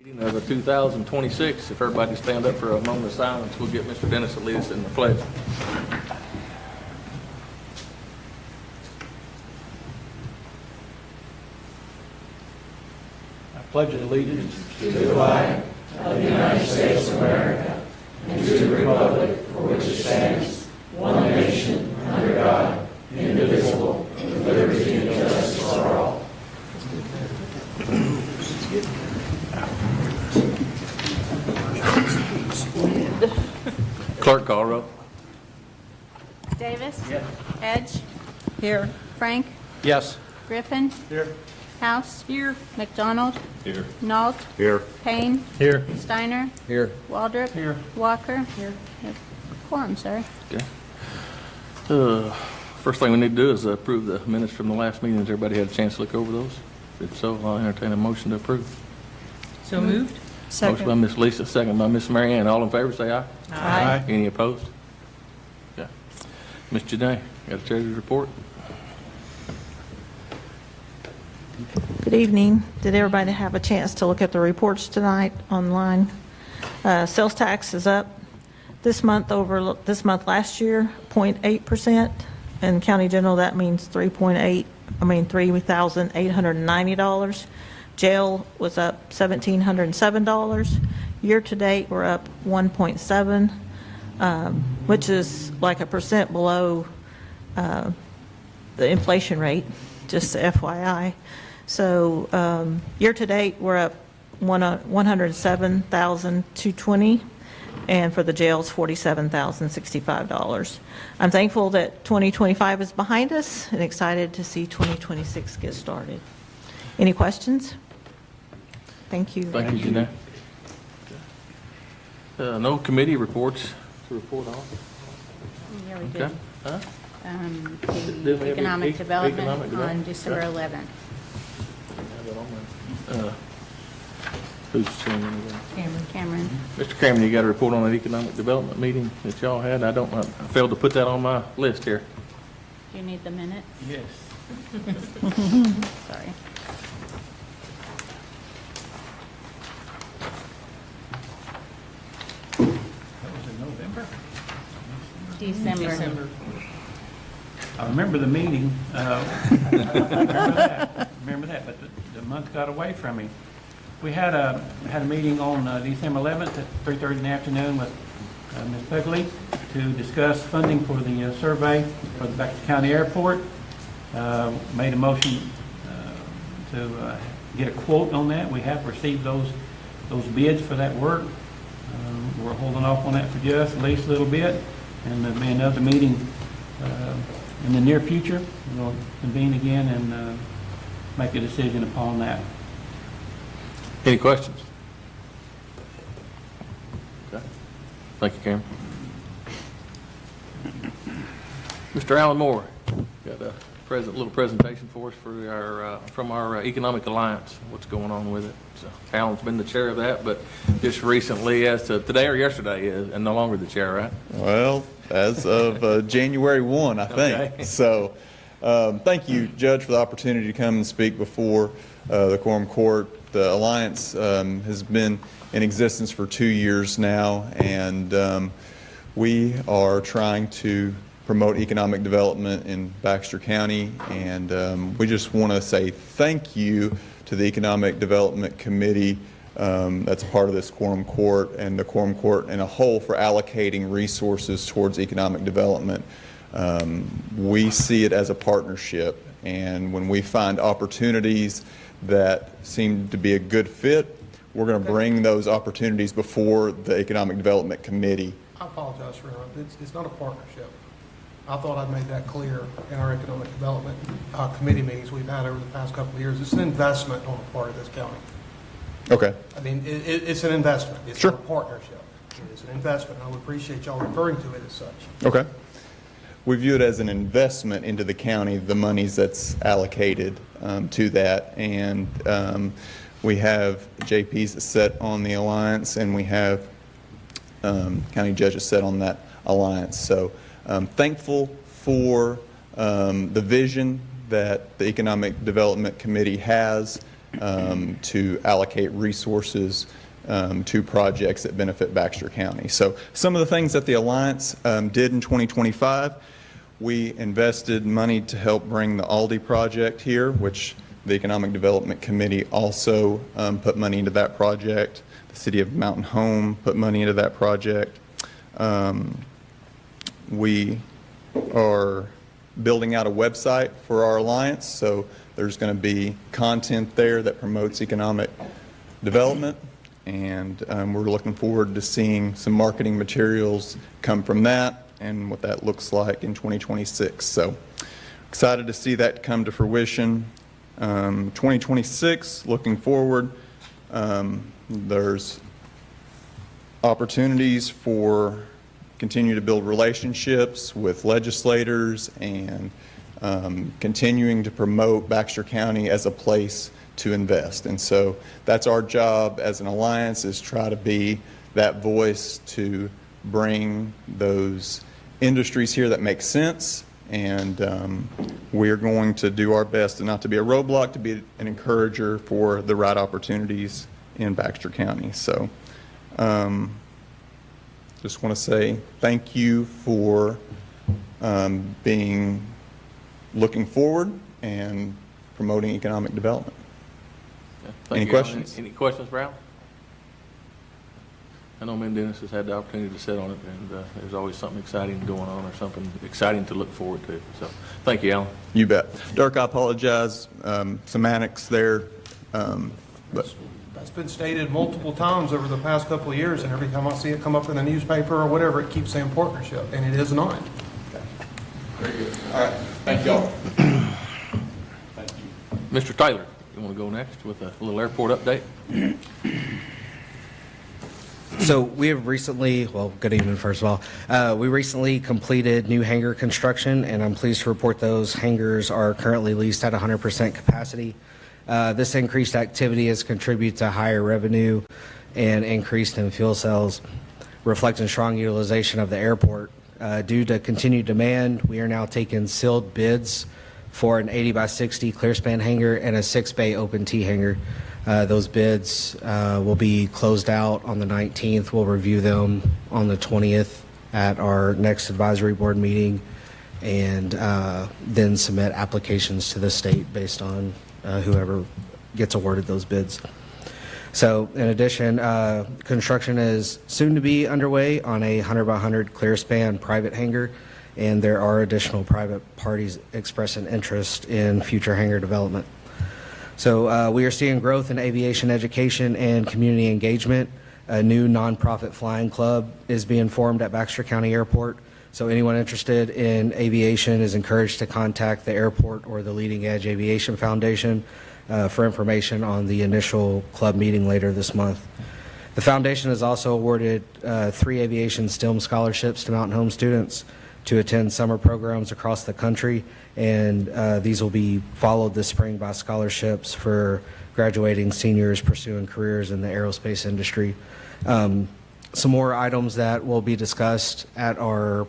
Meeting of the 2026. If everybody stand up for a moment of silence, we'll get Mr. Dennis to lead us in the pledge. I pledge allegiance to the flag of the United States of America and to the republic for which it stands, one nation, under God, indivisible, with liberty and justice for all. Clerk, call roll. Davis? Yes. Edge? Here. Frank? Yes. Griffin? Here. House? Here. McDonald? Here. Nault? Here. Payne? Here. Steiner? Here. Waldrop? Here. Walker? Here. Quorum, sorry. Okay. First thing we need to do is approve the minutes from the last meeting. Has everybody had a chance to look over those? If so, I'll entertain a motion to approve. So moved. Motion by Miss Lisa, second by Miss Mary Ann. All in favor, say aye. Aye. Any opposed? Okay. Ms. Janae, got a treasurer's report? Good evening. Did everybody have a chance to look at the reports tonight online? Sales tax is up this month over this month last year, 0.8%. In county general, that means $3,890. Jail was up $1,707. Year to date, we're up 1.7, which is like a percent below the inflation rate, just FYI. So year to date, we're up 107,220, and for the jails, $47,065. I'm thankful that 2025 is behind us and excited to see 2026 get started. Any questions? Thank you. Thank you, Janae. No committee reports to report on? Yeah, we Okay. did. Huh? Did we have The economic economic development on development? December Right. 11th. Who's chairman again? Cameron. Mr. Cameron, you got a report on that economic development meeting that y'all had? I failed to put that on my list here. Do you need the minutes? Yes. Sorry. That was in November. December. I remember the meeting. Remember that, but the month got away from me. We had a meeting on December 11th at 3:30 in the afternoon with Ms. Pugley to discuss funding for the survey for the Baxter County Airport. Made a motion to get a quote on that. We have received those bids for that work. We're holding off on that for just at least a little bit, and there'll be another meeting in the near future. We'll convene again and make a decision upon that. Any questions? Okay. Thank you, Cameron. Mr. Alan Moore, got a little presentation for us from our Economic Alliance. What's going on with it? So Alan's been the chair of that, but just recently, as to today or yesterday, and no longer the chair, right? Well, as of January 1, I think. Okay. So thank you, Judge, for the opportunity to come and speak before the Quorum Court. The Alliance has been in existence for 2 years now, and we are trying to promote economic development in Baxter County, and we just want to say thank you to the Economic Development Committee that's part of this Quorum Court, and the Quorum Court in a whole for allocating resources towards economic development. We see it as a partnership, and when we find opportunities that seem to be a good fit, we're going to bring those opportunities before the Economic Development Committee. I apologize for interrupting. It's not a partnership. I thought I'd made that clear in our Economic Development Committee meetings we've had over the past couple of years. It's an investment on the part of this county. Okay. I mean, it's an investment. It's Sure. not a partnership. It's an investment. I would appreciate y'all referring to it as such. Okay. We view it as an investment into the county, the monies that's allocated to that. And we have JPs set on the alliance, and we have county judges set on that alliance. So thankful for the vision that the Economic Development Committee has, to allocate resources to projects that benefit Baxter County. So some of the things that the Alliance did in 2025, we invested money to help bring the Aldi project here, which the Economic Development Committee also put money into that project. The City of Mountain Home put money into that project. We are building out a website for our Alliance, so there's going to be content there that promotes economic development, and we're looking forward to seeing some marketing materials come from that and what that looks like in 2026. So excited to see that come to fruition. 2026, looking forward, there's opportunities for continue to build relationships with legislators and continuing to promote Baxter County as a place to invest. And so that's our job as an alliance, is try to be that voice to bring those industries here that make sense. And we're going to do our best to not to be a roadblock, to be an encourager for the right opportunities in Baxter County. So just want to say thank you for looking forward and promoting economic development. Yeah, thank Any you, questions? Any questions, Ralph? I know Mem Dennis has had the opportunity to sit on it, and there's always something exciting going on or something exciting to look forward to. So thank you, Alan. You bet. Dirk, I apologize, semantics there, but That's been stated multiple times over the past couple of years, and every time I see it come up in the newspaper or whatever, it keeps saying partnership, and it is not. very good. All right, thank you all. Thank you. Mr. Taylor, you want to go next with a little airport update? So we have recently, well, good evening, first of all. We recently completed new hangar construction, and I'm pleased to report those hangars are currently leased at 100% capacity. This increased activity has contributed to higher revenue and increased in fuel sales, reflecting strong utilization of the airport. Due to continued demand, we are now taking sealed bids for an 80 by 60 clear span hangar and a 6-bay open T hangar. Those bids will be closed out on the 19th. We'll review them on the 20th at our next advisory board meeting, and then submit applications to the state based on whoever gets awarded those bids. So in addition, construction is soon to be underway on a 100 by 100 clear span private hangar, and there are additional private parties expressing interest in future hangar development. So we are seeing growth in aviation education and community engagement. A new nonprofit flying club is being formed at Baxter County Airport. So anyone interested in aviation is encouraged to contact the airport or the Leading Edge Aviation Foundation for information on the initial club meeting later this month. The foundation has also awarded 3 aviation STEM scholarships to Mountain Home students to attend summer programs across the country, and these will be followed this spring by scholarships for graduating seniors pursuing careers in the aerospace industry. Some more items that will be discussed at our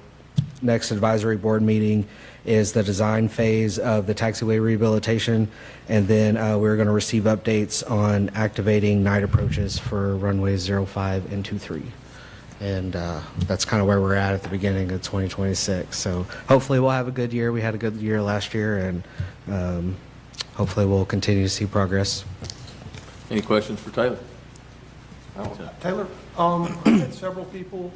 next advisory board meeting is the design phase of the taxiway rehabilitation, and then we're going to receive updates on activating night approaches for runways 05 and 23. And that's kind of where we're at the beginning of 2026. So hopefully we'll have a good year. We had a good year last year, and hopefully we'll continue to see progress. Any questions for Taylor? Taylor, I've had several people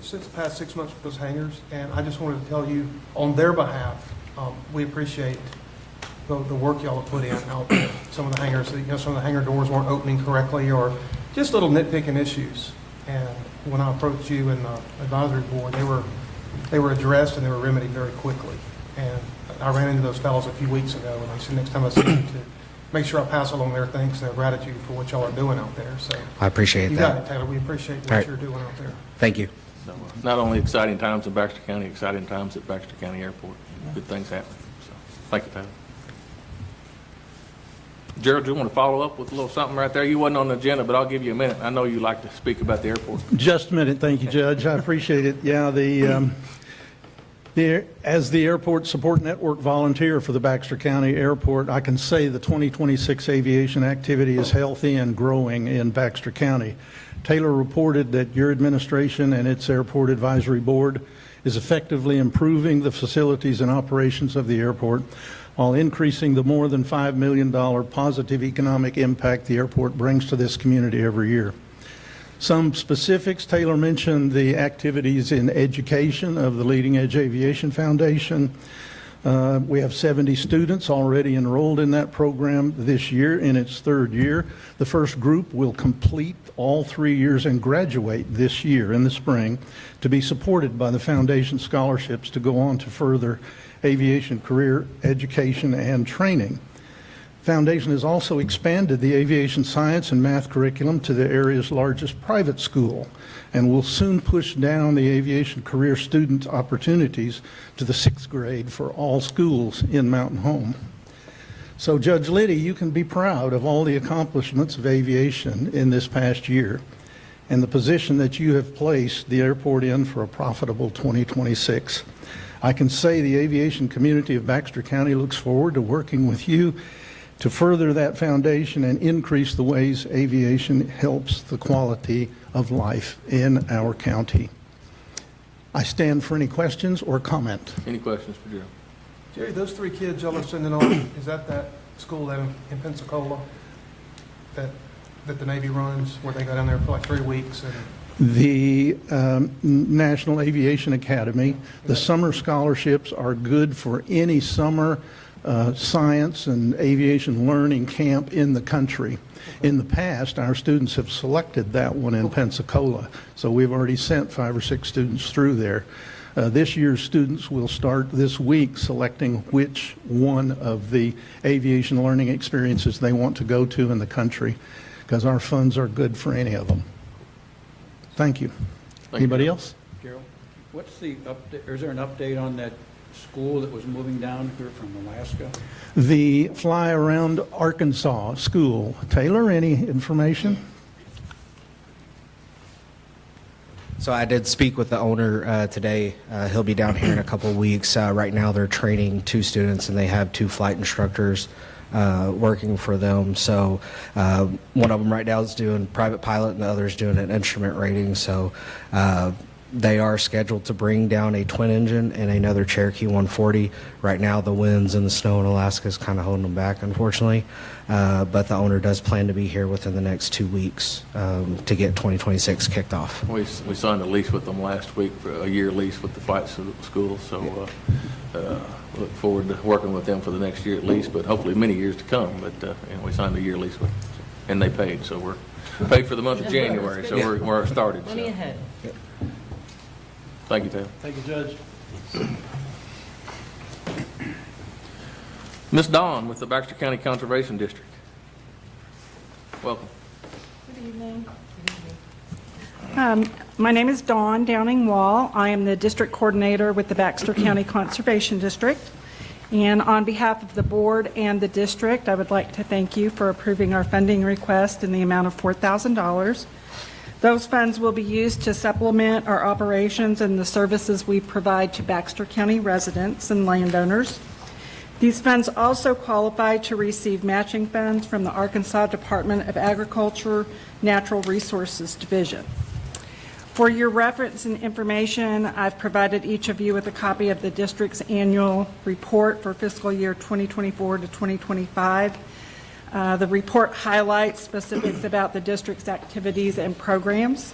since the past 6 months with those hangars, and I just wanted to tell you, on their behalf, we appreciate the work y'all have put in out there. Some of the hangars, some of the hangar doors weren't opening correctly, or just little nitpicking issues. And when I approached you and the advisory board, they were addressed and they were remedied very quickly. And I ran into those fellows a few weeks ago, and I said next time I see you to make sure I pass along their thanks and their gratitude for what y'all are doing out there. So I appreciate you that. got it, Taylor. We appreciate what All right. you're doing out there. Thank you. So, not only exciting times in Baxter County, exciting times at Baxter County Airport. Good things happening. So, thank you, Taylor. Gerald, do you want to follow up with a little something right there? You wasn't on the agenda, but I'll give you a minute. I know you like to speak about the airport. Just a minute. Thank you, Judge. I appreciate it. Yeah, the As the Airport Support Network volunteer for the Baxter County Airport, I can say the 2026 aviation activity is healthy and growing in Baxter County. Taylor reported that your administration and its Airport Advisory Board is effectively improving the facilities and operations of the airport while increasing the more than $5 million positive economic impact the airport brings to this community every year. Some specifics, Taylor mentioned the activities in education of the Leading Edge Aviation Foundation. We have 70 students already enrolled in that program this year in its third year. The first group will complete all 3 years and graduate this year in the spring to be supported by the foundation scholarships to go on to further aviation career education and training. Foundation has also expanded the aviation science and math curriculum to the area's largest private school and will soon push down the aviation career student opportunities to the 6th grade for all schools in Mountain Home. So Judge Liddy, you can be proud of all the accomplishments of aviation in this past year and the position that you have placed the airport in for a profitable 2026. I can say the aviation community of Baxter County looks forward to working with you to further that foundation and increase the ways aviation helps the quality of life in our county. I stand for any questions or comment. Any questions for Jerry? Jerry, those 3 kids y'all are sending on, is that school that in Pensacola that the Navy runs, where they go down there for like 3 weeks? The National Aviation Academy, the summer scholarships are good for any summer science and aviation learning camp in the country. In the past, our students have selected that one in Pensacola, so we've already sent 5 or 6 students through there. This year's students will start this week selecting which one of the aviation learning experiences they want to go to in the country, because our funds are good for any of them. Thank you. Anybody else? Carol, what's the update, or is there an update on that school that was moving down here from Alaska? The Fly Around Arkansas school. Taylor, any information? So I did speak with the owner today. He'll be down here in a couple of weeks. Right now they're training 2 students and they have 2 flight instructors working for them. So one of them right now is doing private pilot and the other is doing an instrument rating. So they are scheduled to bring down a twin engine and another Cherokee 140. Right now the winds and the snow in Alaska is kind of holding them back, unfortunately. But the owner does plan to be here within the next 2 weeks to get 2026 kicked off. We signed a lease with them last week, for a year lease with the flight school, so look forward to working with them for the next year at least, but hopefully many years to come. But and we signed a year lease with them, and they paid, so we're paid for the month of January, so we're started. Money So. ahead. Thank you, Taylor. Thank you, Judge. Ms. Dawn with the Baxter County Conservation District. Welcome. Good evening. My name is Dawn Downing-Wall. I am the district coordinator with the Baxter County Conservation District. And on behalf of the board and the district, I would like to thank you for approving our funding request in the amount of $4,000. Those funds will be used to supplement our operations and the services we provide to Baxter County residents and landowners. These funds also qualify to receive matching funds from the Arkansas Department of Agriculture Natural Resources Division. For your reference and information, I've provided each of you with a copy of the district's annual report for fiscal year 2024 to 2025. The report highlights specifics about the district's activities and programs.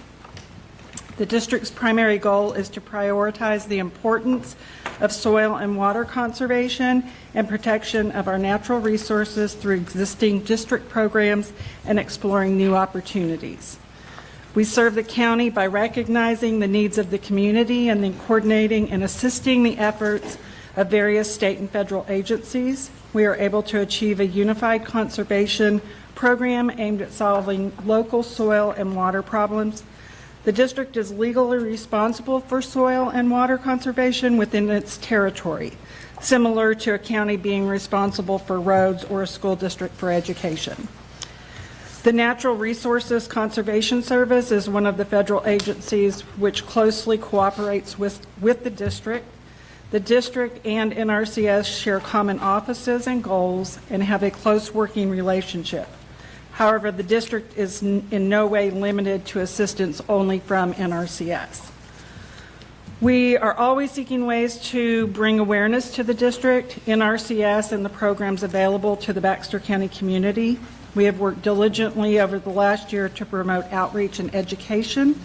The district's primary goal is to prioritize the importance of soil and water conservation and protection of our natural resources through existing district programs and exploring new opportunities. We serve the county by recognizing the needs of the community and then coordinating and assisting the efforts of various state and federal agencies. We are able to achieve a unified conservation program aimed at solving local soil and water problems. The district is legally responsible for soil and water conservation within its territory, similar to a county being responsible for roads or a school district for education. The Natural Resources Conservation Service is one of the federal agencies which closely cooperates with the district. The district and NRCS share common offices and goals and have a close working relationship. However, the district is in no way limited to assistance only from NRCS. We are always seeking ways to bring awareness to the district, NRCS, and the programs available to the Baxter County community. We have worked diligently over the last year to promote outreach and education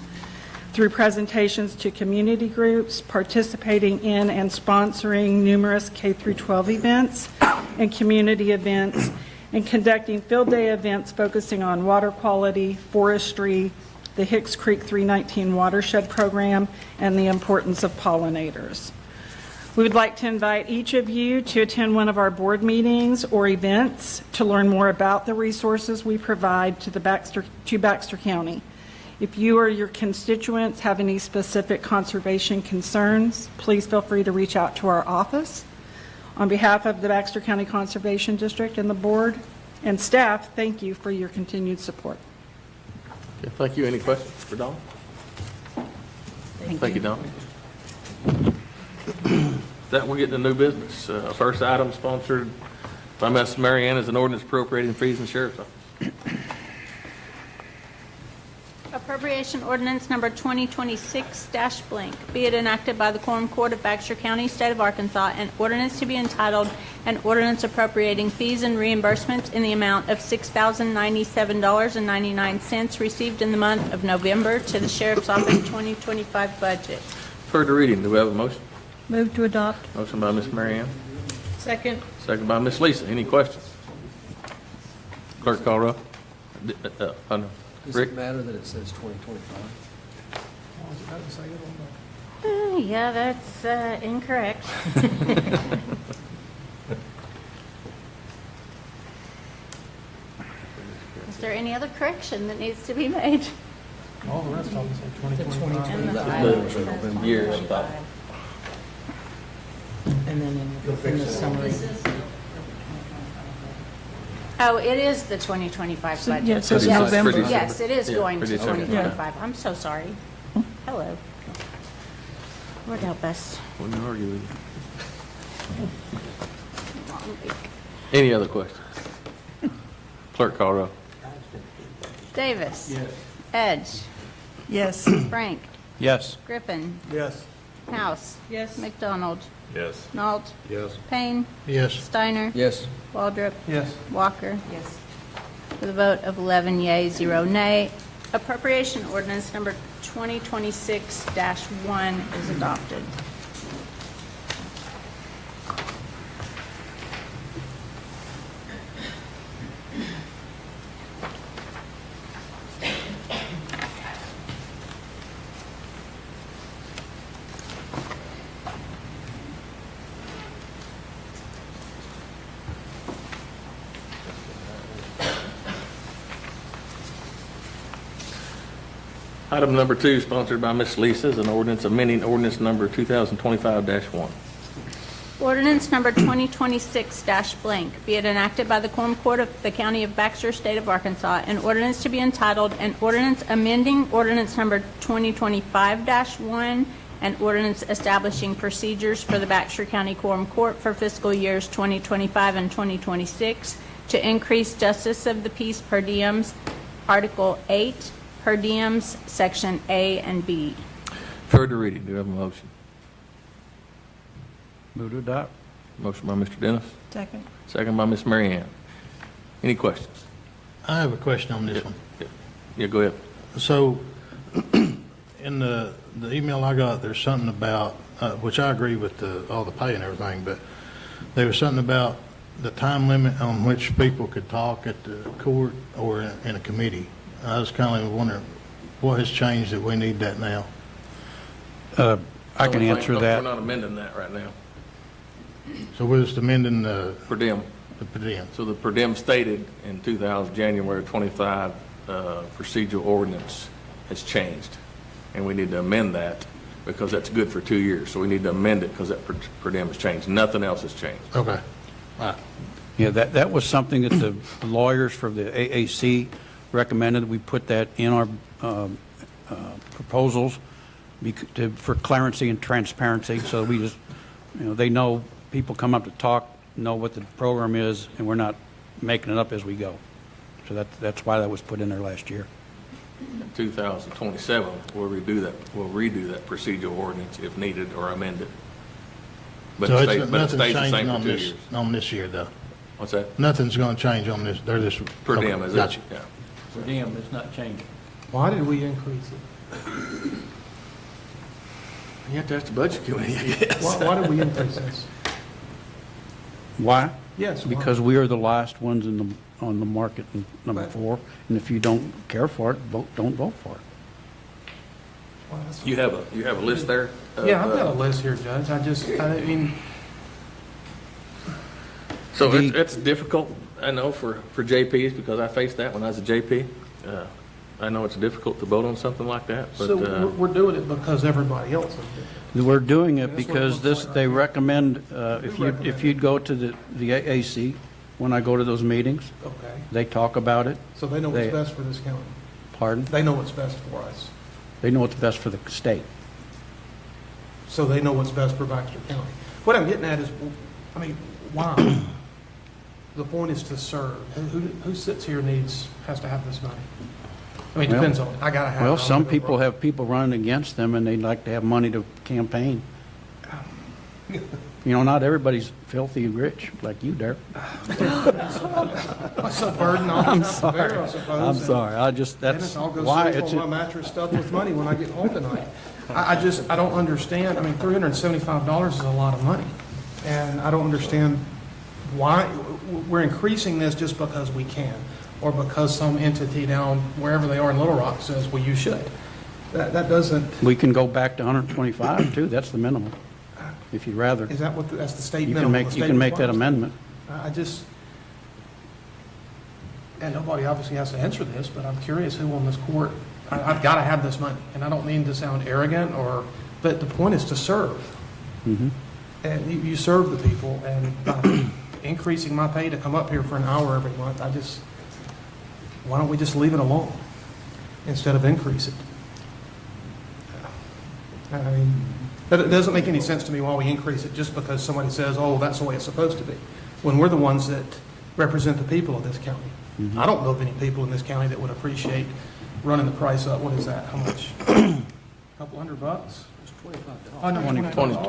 through presentations to community groups, participating in and sponsoring numerous K-12 events and community events, and conducting field day events focusing on water quality, forestry, the Hicks Creek 319 watershed program, and the importance of pollinators. We would like to invite each of you to attend one of our board meetings or events to learn more about the resources we provide to Baxter County. If you or your constituents have any specific conservation concerns, please feel free to reach out to our office. On behalf of the Baxter County Conservation District and the board and staff, thank you for your continued support. Okay, thank you. Any questions for Don? Thank you, Don. That we're getting to new business. First item sponsored by Ms. Mary Ann is an ordinance appropriating fees in the sheriff's office. Appropriation ordinance number 2026-blank, be it enacted by the Quorum Court of Baxter County, State of Arkansas, an ordinance to be entitled, an ordinance appropriating fees and reimbursements in the amount of $6,097.99 received in the month of November to the Sheriff's Office 2025 budget. Heard the reading. Do we have a motion? Move to adopt. Motion by Ms. Mary Ann. Second. Second by Ms. Lisa. Any questions? Clerk call roll. No. Does Rick? it matter that it says 2025? Yeah, that's incorrect. Is there any other correction that needs to be made? All the rest of them say 2025. And the The years, about. And then in the summary. Oh, it is the 2025 budget. yeah, it says Pretty November. December. Yes, it is Yeah, going to pretty December. 2025. I'm so sorry. Hello. We're our best. Wouldn't argue with you. Long week. Any other questions? Clerk call roll. Davis. Yes. Edge. Yes. Yes. Frank. Griffin. Yes. House. Yes. McDonald. Yes. Nault. Yes. Payne. Yes. Steiner. Yes. Waldrop. Yes. Walker. Yes. With a vote of 11 yea, 0 nay, appropriation ordinance number 2026-1 is adopted. Item number 2, sponsored by Ms. Lisa, is an ordinance amending ordinance number 2025-1. Ordinance number 2026-blank, be it enacted by the Quorum Court of the County of Baxter, State of Arkansas, an ordinance to be entitled, an ordinance amending ordinance number 2025-1, an ordinance establishing procedures for the Baxter County Quorum Court for fiscal years 2025 and 2026 to increase justice of the peace per diems, Article 8, per diems, Section A and B. Heard the reading. Do we have a motion? Move to adopt. Motion by Mr. Dennis. Second. Second by Ms. Mary Ann. Any questions? I have a question on this one. Yeah, go ahead. So, in the email I got, there's something about, which I agree with all the pay and everything, but there was something about the time limit on which people could talk at the court or in a committee. I was kind of wondering, what has changed that we need that now? I can answer We're that. not amending that right now. So we're just amending the Per diem. per diem. So the per diem stated in January 25 procedural ordinance has changed. And we need to amend that because that's good for 2 years. So we need to amend it because that per diem has changed. Nothing else has changed. Okay. All right. Yeah, that was something that the lawyers for the AAC recommended. We put that in our proposals for clarity and transparency. So we just they know, people come up to talk, know what the program is, and we're not making it up as we go. So that's why that was put in there last year. In 2027, we'll redo that procedural ordinance if needed or amended. But So it it's, stays, but it nothing's stays the changing same on for 2 this, years. on this year, though? What's that? Nothing's going to change on this, they're just... Per diem, is it? Gotcha. Yeah. For them, it's not changing. Why did we increase it? You have to ask the budget committee, I guess. Why did we increase this? Why? Yes. why? Because we are the last ones on the market in number Right. 4, and if you don't care for it, don't vote for it. Well, that's- You have a list there? Yeah, I've got a list here, Judge. I mean, So it's difficult, I know, for JPs, because I faced that when I was a JP. I know it's difficult to vote on something like that, but, so we're doing it because everybody else is doing We're doing it That's what it because looks like they right recommend, if you'd go to the AAC, when I go to those meetings, it. Okay. they talk about it. So they know what's They- best for this county. Pardon? They know what's best for us. They know what's best for the state. So they know what's best for Baxter County. What I'm getting at is, I mean, why? The point is to serve. Who sits here has to have this money? I mean, it Well- depends on, I gotta have it. Well, I'm some gonna people vote. have people running against them, and they'd like to have money to campaign. You know, not everybody's filthy rich like you, Derek. That's a burden I'll have to bear, I suppose. I'm and sorry, that's Dennis, I'll go why sleep it's, on my mattress stuffed with money when I get home tonight. I don't understand. I mean, $375 is a lot of money. And I don't understand why we're increasing this just because we can, or because some entity down wherever they are in Little Rock says, well, you should. That doesn't, we can go back to 125 too, that's the minimum, if you'd rather. is that that's the state You minimum? can the make, you state can make that requires? amendment. I just, and nobody obviously has to answer this, but I'm curious who on this court, I've got to have this money. And I don't mean to sound arrogant but the point is to serve. Mhm. And you serve the people, and by increasing my pay to come up here for an hour every month, why don't we just leave it alone instead of increase it? I mean, it doesn't make any sense to me why we increase it just because somebody says, oh, that's the way it's supposed to be, when we're the ones that represent the people of this county. I don't know of any people in this county that would appreciate running the price up. What is that? How much? A couple $100? It's $25.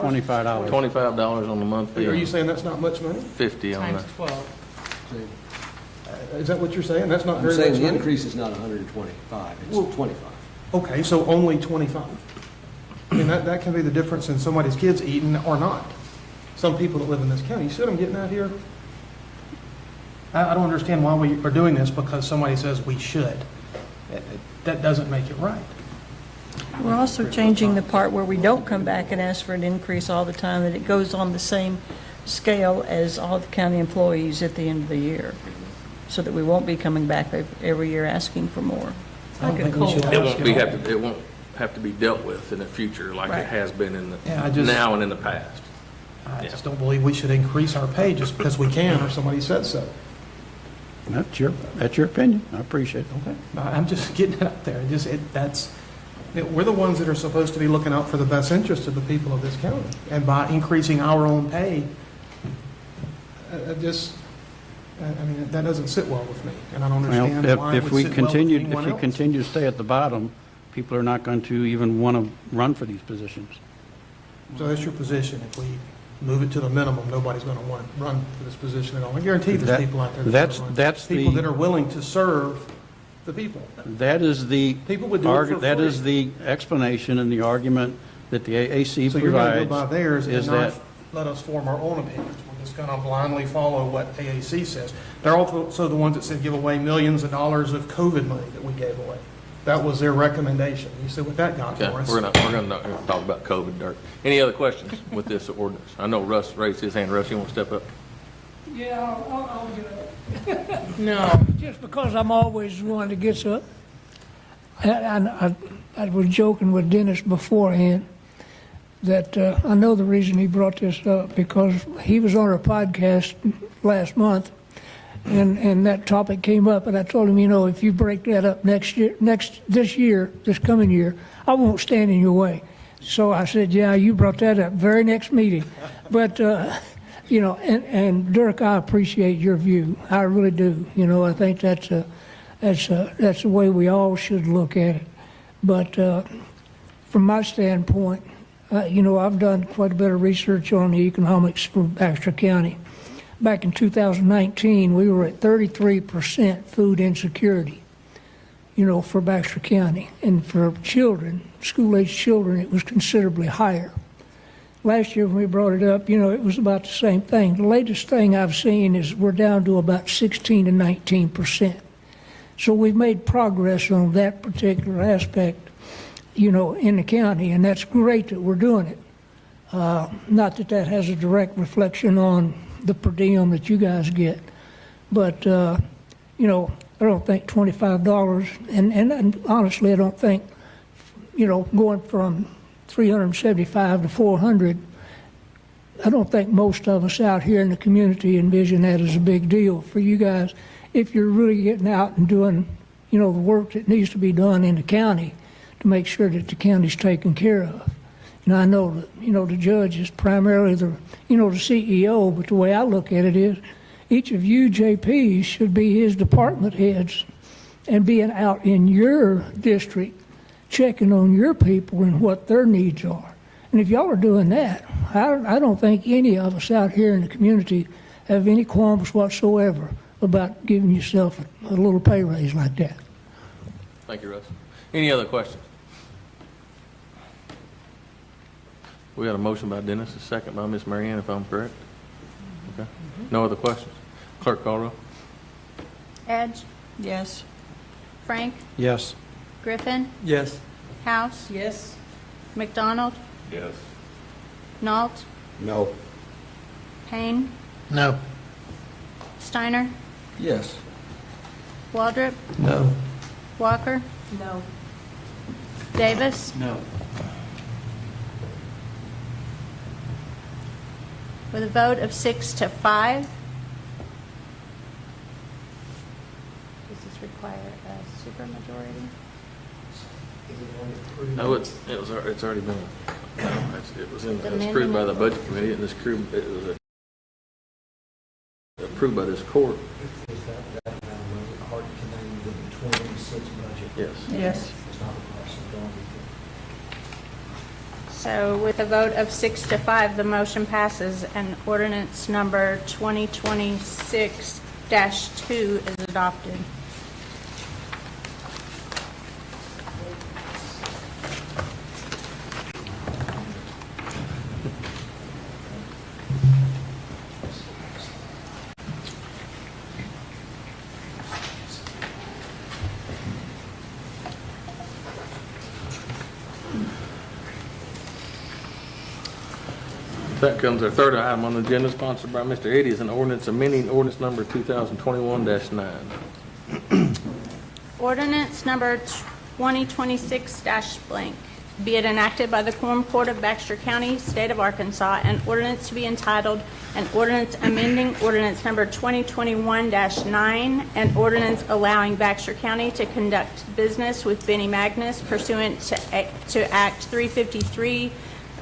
$25. $25 on the month fee. Are you saying that's not much money? 50 on that. 12. Is that what you're saying? That's not I'm very saying much the money? increase is not 125, Well- it's 25. Okay, so only 25. I mean, that can be the difference in somebody's kids eating or not. Some people that live in this county. You see what I'm getting at here? I don't understand why we are doing this because somebody says we should. That doesn't make it right. We're also changing the part where we don't come back and ask for an increase all the time, that it goes on the same scale as all the county employees at the end of the year, so that we won't be coming back every year asking for more. I don't think we should It ask won't at all. it won't have to be dealt with in the future like Right. it has been in Yeah, the, now and in the past. I just don't believe we should increase our pay just because we can or somebody said so. That's your opinion, I appreciate it. Okay. I'm just getting it out there. We're the ones that are supposed to be looking out for the best interest of the people of this county. And by increasing our own pay, I mean, that doesn't sit well with me. And I don't understand Well, why it if would we sit well with continue, anyone if you else. continue to stay at the bottom, people are not going to even want to run for these positions. So that's your position. If we move it to the minimum, nobody's going to want to run for this position at all. I guarantee there's That- people out there. that's people the- that are willing to serve the people. That is the, People would do it for that free. is the explanation and the argument that the AAC So you're going to provides. go by theirs and is not that let us form our own opinions. We're just going to blindly follow what AAC says. They're also the ones that said give away millions of dollars of COVID money that we gave away. That was their recommendation. You see what that got Okay, for us? we're gonna not talk about COVID, Dirk. Any other questions with this ordinance? I know Russ raised his hand. Russ, you want to step up? Yeah, I'll get up. No. Just because I'm always the one that gets up. And I was joking with Dennis beforehand that I know the reason he brought this up, because he was on our podcast last month, and that topic came up, and I told him, if you break that up this coming year, I won't stand in your way. So I said, yeah, you brought that up very next meeting. But, you know, and Dirk, I appreciate your view. I really do. You know, I think that's the way we all should look at it. But from my standpoint, you know, I've done quite a bit of research on the economics for Baxter County. Back in 2019, we were at 33% food insecurity, you know, for Baxter County. And for children, school-age children, it was considerably higher. Last year when we brought it up, you know, it was about the same thing. The latest thing I've seen is we're down to about 16 to 19%. So we've made progress on that particular aspect, you know, in the county, and that's great that we're doing it. Not that that has a direct reflection on the per diem that you guys get, but, you know, I don't think $25, and honestly, I don't think, you know, going from 375 to 400, I don't think most of us out here in the community envision that as a big deal for you guys. If you're really getting out and doing, you know, the work that needs to be done in the county to make sure that the county's taken care of. And I know that, you know, the judge is primarily the, you know, the CEO, but the way I look at it is each of you JPs should be his department heads and being out in your district, checking on your people and what their needs are. And if y'all are doing that, I don't think any of us out here in the community have any qualms whatsoever about giving yourself a little pay raise like that. Thank you, Russ. Any other questions? We got a motion by Dennis, a second by Ms. Marianne, if I'm correct. Okay. No other questions? Clerk call roll. Edge, Yes. Frank, Yes. Griffin, Yes. House, Yes. McDonald, Yes. Nault, No. Payne, No. Steiner, Yes. Waldrop, No. Walker, No. Davis. No. With a vote of 6 to 5. Does this require a supermajority? No, it's already been, it was The approved by the amendment. budget committee, and it was approved by this court. Is that amount of money hard to contain within the 2026 budget? Yes. Yes. It's not a question going So with a vote of 6 to 5, the motion passes, and ordinance number 2026-2 is adopted. That comes our third item on the agenda, sponsored by Mr. Eddie, is an ordinance amending ordinance number 2021-9. Ordinance number 2026-blank, be it enacted by the Quorum Court of Baxter County, State of Arkansas, an ordinance to be entitled, an ordinance amending ordinance number 2021-9, an ordinance allowing Baxter County to conduct business with Benny Magnus pursuant to Act 353,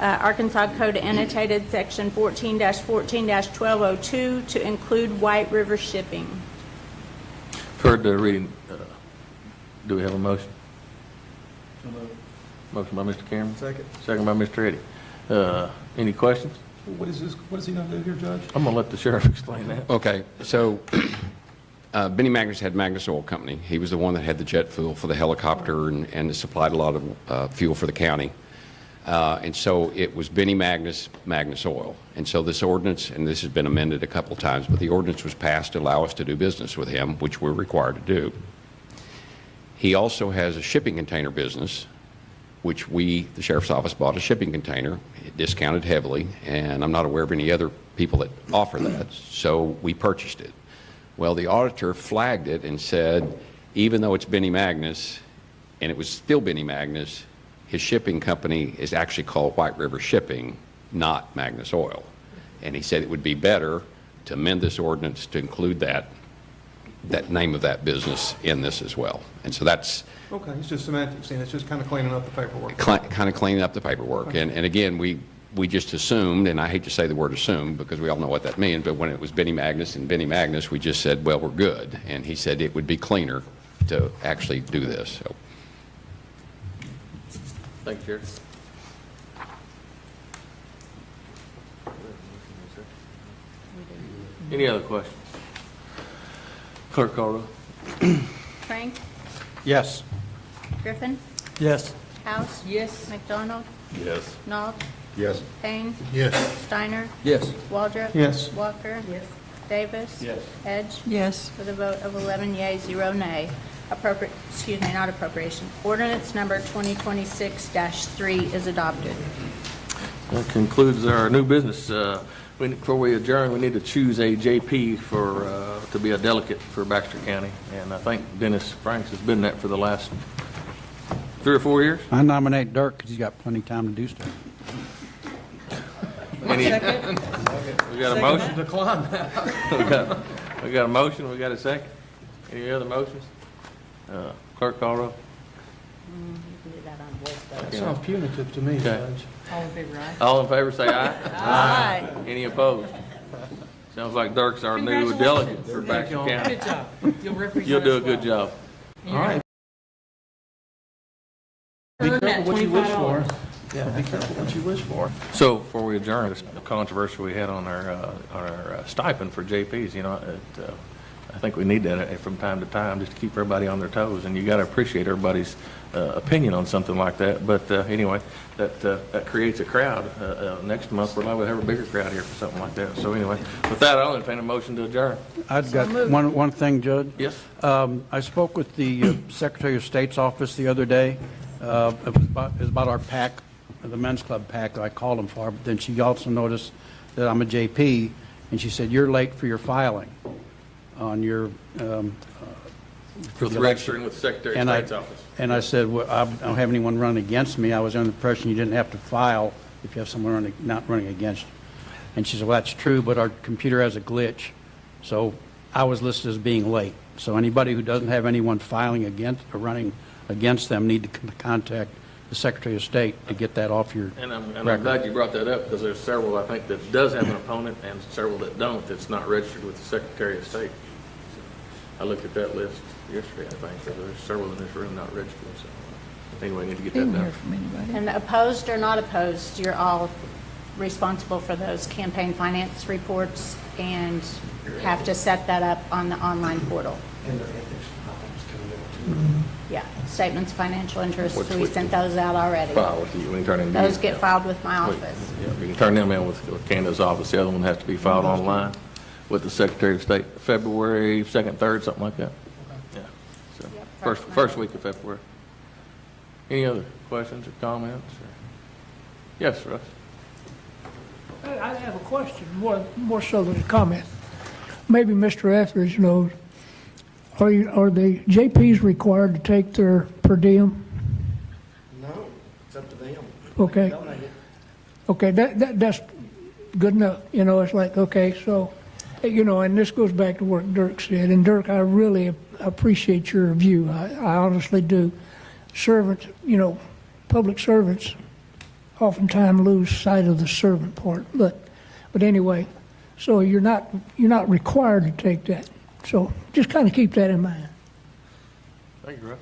Arkansas Code Annotated, Section 14-14-1202, to include White River shipping. Heard the reading. Do we have a motion? Motion by Mr. Cameron. Second. Second by Mr. Eddie. Any questions? What is this, what is he gonna do here, Judge? I'm going to let the sheriff explain that. Okay, so Benny Magnus had Magnus Oil Company. He was the one that had the jet fuel for the helicopter and supplied a lot of fuel for the county. And so it was Benny Magnus Oil. And so this ordinance, and this has been amended a couple of times, but the ordinance was passed to allow us to do business with him, which we're required to do. He also has a shipping container business, which the sheriff's office bought a shipping container, discounted heavily, and I'm not aware of any other people that offer that, so we purchased it. Well, the auditor flagged it and said, even though it's Benny Magnus, and it was still Benny Magnus, his shipping company is actually called White River Shipping, not Magnus Oil. And he said it would be better to amend this ordinance to include that that name of that business in this as well. And so that's Okay, it's just semantics, and it's just kind of cleaning up the paperwork. kind of cleaning up the paperwork. And again, we just assumed, and I hate to say the word assume because we all know what that means, but when it was Benny Magnus and Benny Magnus, we just said, well, we're good. And he said it would be cleaner to actually do this. So. Thank you, Jerry. Any other questions? Clerk call roll. Frank? Yes. Griffin? Yes. House? Yes. McDonald? Yes. Knopf? Yes. Payne? Yes. Steiner? Yes. Waldrop? Yes. Walker? Yes. Davis? Yes. Edge? Yes. With a vote of 11 yea, 0 nay. Not appropriation. Ordinance number 2026-3 is adopted. That concludes our new business. Before we adjourn, we need to choose a JP to be a delegate for Baxter County. And I think Dennis Franks has been that for the last 3 or 4 years. I nominate Dirk because he's got plenty of time to do stuff. We got a motion? Decline. We got a motion, we got a second. Any other motions? Clerk call roll. That sounds punitive to me, Okay. Judge. All in favor, say aye. Aye. Any opposed? Sounds like Dirk's our new delegate for Baxter County. Good job. You'll represent You'll do a us good well. job. All right. Be careful what you wish for. Yeah, be careful what you wish for. So before we adjourn, this controversy we had on our stipend for JPs, I think we need that from time to time just to keep everybody on their toes. And you got to appreciate everybody's opinion on something like that. But anyway, that creates a crowd. Next month, we're liable to have a bigger crowd here for something like that. So anyway, with that, I'll entertain a motion to adjourn. I've got one thing, Judge. Yes. I spoke with the Secretary of State's office the other day. It was about our PAC, the men's club PAC that I called them for. But then she also noticed that I'm a JP, and she said, "You're late for your filing on your For registering with the Secretary of State's office." And I said, well, I don't have anyone running against me. I was under the impression you didn't have to file if you have someone not running against you. And she said, well, that's true, but our computer has a glitch. So I was listed as being late. So anybody who doesn't have anyone filing against or running against them need to contact the Secretary of State to get that off your And I'm record. glad you brought that up because there's several, I think, that does have an opponent and several that don't, that's not registered with the Secretary of State. I looked at that list yesterday, I think, so there's several in this room not registered, so anyway, we need to get that Didn't hear done. from anybody. And opposed or not opposed, you're all responsible for those campaign finance reports and have to set that up on the online portal. And their ethics filings coming up too. Yeah, statements of financial interest, Which we sent those out already. File with you, when you turn in. Those get filed with my office. Yeah, you can turn them in with Candace's office, the other one has to be filed online with the Secretary of State, February 2nd, 3rd, something like that. Yeah, so, Yep, first week of February. Any other questions or comments? Yes, Russ? I have a question, more so than a comment. Maybe Mr. Etheridge knows. Are the JPs required to take their per diem? No, it's up to them. Okay. Donate it. Okay, that's good enough. It's like, okay, so, and this goes back to what Dirk said. And Dirk, I really appreciate your view. I honestly do. Servants, public servants oftentimes lose sight of the servant part. But anyway, so you're not required to take that. So just kind of keep that in mind. Thank you, Russ.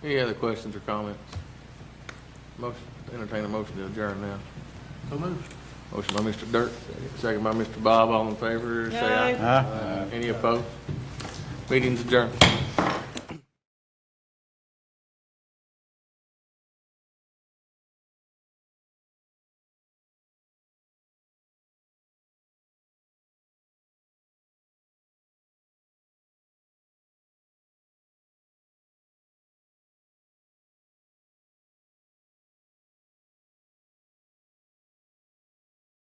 Any other questions or comments? Entertain a motion to adjourn now. So moved. Motion by Mr. Dirk, second by Mr. Bob. All in favor, say aye. Aye. Any opposed? Meeting's adjourned.